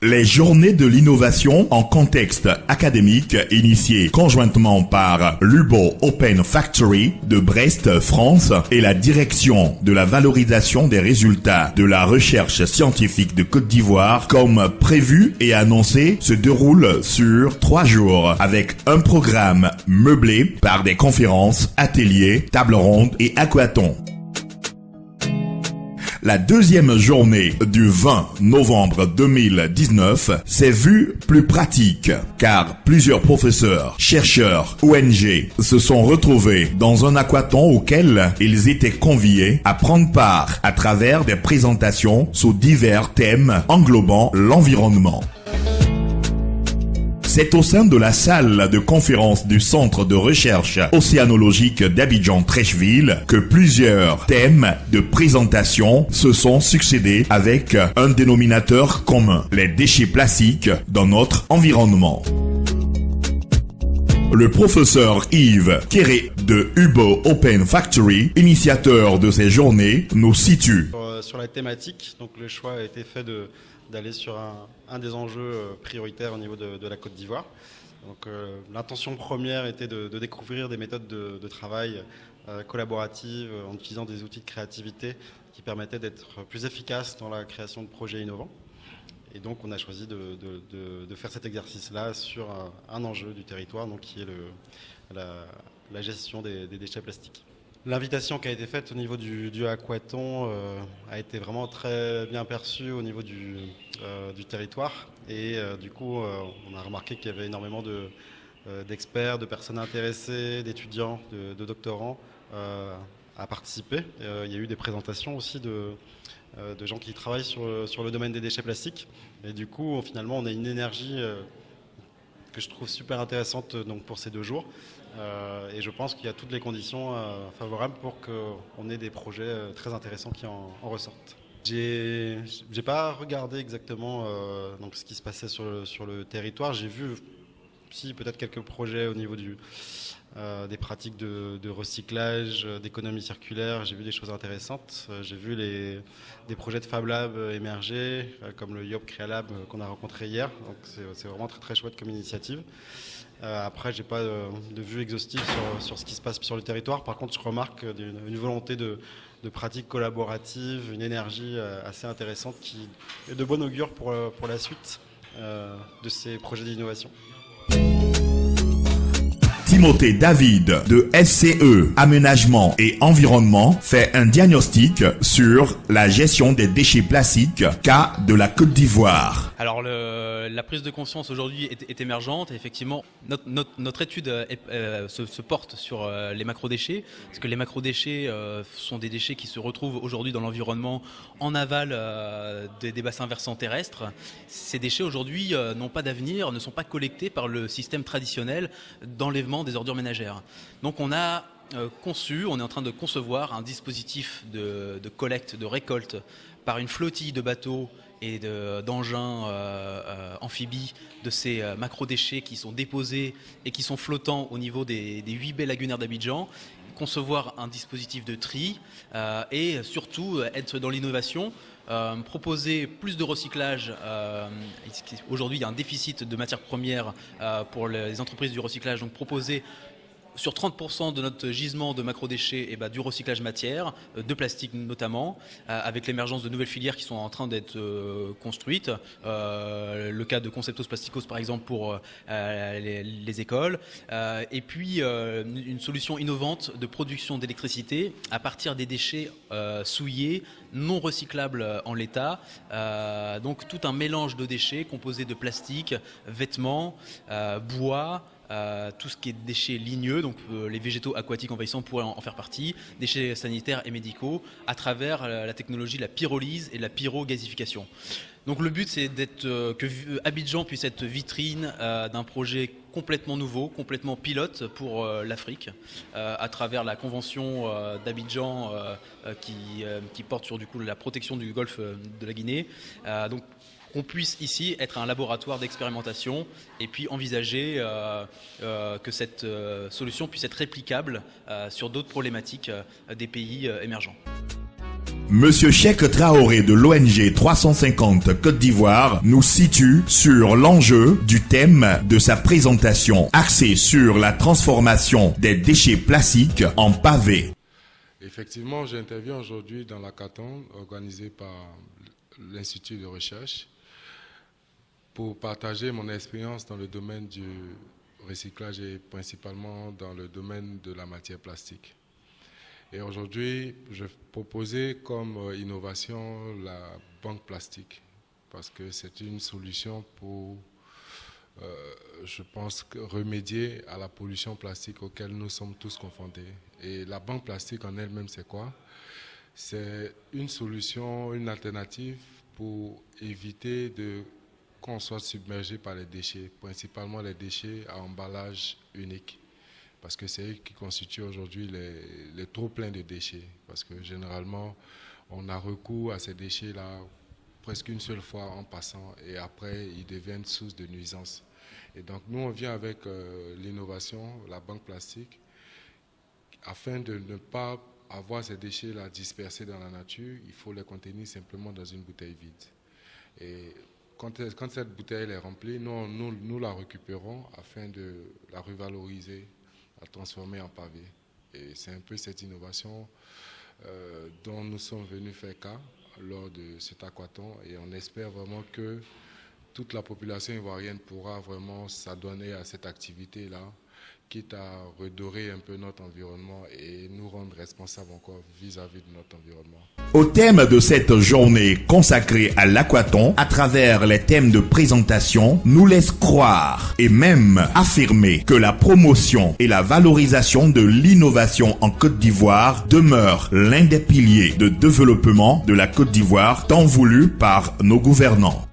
Les journées de l'innovation en contexte académique initiées conjointement par l'UBO Open Factory de Brest, France et la direction de la valorisation des résultats de la recherche scientifique de Côte d'Ivoire comme prévu et annoncé se déroulent sur 3 jours avec un programme meublé par des conférences, ateliers, tables rondes et aquathons. La deuxième journée du 20 novembre 2019 s'est vue plus pratique car plusieurs professeurs, chercheurs, ONG se sont retrouvés dans un aquathon auquel ils étaient conviés à prendre part à travers des présentations sous divers thèmes englobant l'environnement. C'est au sein de la salle de conférence du Centre de recherche océanologique d'Abidjan-Treichville que plusieurs thèmes de présentation se sont succédés avec un dénominateur commun, les déchets plastiques dans notre environnement. Le professeur Yves Kéré de UBO Open Factory, initiateur de ces journées, nous situe. Sur la thématique, donc le choix a été fait d'aller sur un des enjeux prioritaires au niveau de la Côte d'Ivoire. Donc, l'intention première était de découvrir des méthodes de travail collaboratives en utilisant des outils de créativité qui permettaient d'être plus efficaces dans la création de projets innovants. Et donc on a choisi de faire cet exercice-là sur un enjeu du territoire, donc qui est la gestion des déchets plastiques. L'invitation qui a été faite au niveau du aquathon a été vraiment très bien perçue au niveau du territoire. Et du coup, on a remarqué qu'il y avait énormément d'experts, de personnes intéressées, d'étudiants, de doctorants à participer. Il y a eu des présentations aussi de gens qui travaillent sur le domaine des déchets plastiques. Et du coup, finalement, on a une énergie que je trouve super intéressante donc, pour ces 2 jours. Et je pense qu'il y a toutes les conditions favorables pour qu'on ait des projets très intéressants qui en ressortent. J'ai pas regardé exactement donc, ce qui se passait sur le territoire. J'ai vu aussi peut-être quelques projets au niveau des pratiques de recyclage, d'économie circulaire. J'ai vu des choses intéressantes. J'ai vu des projets de Fab Lab émerger, comme le Yop Crealab qu'on a rencontré hier. Donc c'est vraiment très très chouette comme initiative. Après, j'ai pas de vue exhaustive sur ce qui se passe sur le territoire. Par contre, je remarque une volonté de pratiques collaboratives, une énergie assez intéressante qui est de bon augure pour la suite de ces projets d'innovation. Timothée David de SCE Aménagement et Environnement fait un diagnostic sur la gestion des déchets plastiques cas de la Côte d'Ivoire. Alors la prise de conscience aujourd'hui est émergente et effectivement notre étude se porte sur les macrodéchets parce que les macrodéchets sont des déchets qui se retrouvent aujourd'hui dans l'environnement en aval des bassins versants terrestres. Ces déchets aujourd'hui n'ont pas d'avenir, ne sont pas collectés par le système traditionnel d'enlèvement des ordures ménagères. Donc on est en train de concevoir un dispositif de collecte, de récolte par une flottille de bateaux et d'engins amphibies de ces macrodéchets qui sont déposés et qui sont flottants au niveau des 8 baies lagunaires d'Abidjan, concevoir un dispositif de tri et surtout être dans l'innovation, proposer plus de recyclage. Aujourd'hui, il y a un déficit de matières premières pour les entreprises du recyclage, donc proposer sur 30% de notre gisement de macrodéchets du recyclage matière, de plastique notamment, avec l'émergence de nouvelles filières qui sont en train d'être construites. Le cas de Conceptos Plasticos par exemple pour les écoles. Et puis une solution innovante de production d'électricité à partir des déchets souillés, non recyclables en l'état. Donc tout un mélange de déchets composés de plastique, vêtements, bois, tout ce qui est déchets ligneux, donc les végétaux aquatiques envahissants pourraient en faire partie, déchets sanitaires et médicaux, à travers la technologie de la pyrolyse et de la pyrogasification. Donc le but c'est que Abidjan puisse être vitrine d'un projet complètement nouveau, complètement pilote pour l'Afrique, à travers la convention d'Abidjan qui porte sur du coup la protection du golfe de la Guinée. Donc qu'on puisse ici être un laboratoire d'expérimentation et puis envisager que cette solution puisse être réplicable sur d'autres problématiques des pays émergents. Monsieur Cheikh Traoré de l'ONG 350 Côte d'Ivoire nous situe sur l'enjeu du thème de sa présentation, axée sur la transformation des déchets plastiques en pavés. Effectivement, j'interviens aujourd'hui dans l'hackathon organisé par l'Institut de recherche pour partager mon expérience dans le domaine du recyclage et principalement dans le domaine de la matière plastique. Et aujourd'hui, je proposais comme innovation la banque plastique parce que c'est une solution pour, je pense, remédier à la pollution plastique auquel nous sommes tous confrontés. Et la banque plastique en elle-même, c'est quoi? C'est une solution, une alternative pour éviter qu'on soit submergé par les déchets, principalement les déchets à emballage unique. Parce que c'est eux qui constituent aujourd'hui les trop pleins de déchets. Parce que généralement, on a recours à ces déchets-là presque une seule fois en passant et après, ils deviennent source de nuisance. Et donc, nous, on vient avec l'innovation, la banque plastique, afin de ne pas avoir ces déchets-là dispersés dans la nature, il faut les contenir simplement dans une bouteille vide. Et quand cette bouteille est remplie, nous la récupérons afin de la revaloriser, la transformer en pavé. Et c'est un peu cette innovation dont nous sommes venus faire cas lors de cet hackathon et on espère vraiment que toute la population ivoirienne pourra vraiment s'adonner à cette activité-là, quitte à redorer un peu notre environnement et nous rendre responsables encore vis-à-vis de notre environnement. Au thème de cette journée consacrée à l'aquathon, à travers les thèmes de présentation, nous laisse croire et même affirmer que la promotion et la valorisation de l'innovation en Côte d'Ivoire demeure l'un des piliers de développement de la Côte d'Ivoire tant voulu par nos gouvernants.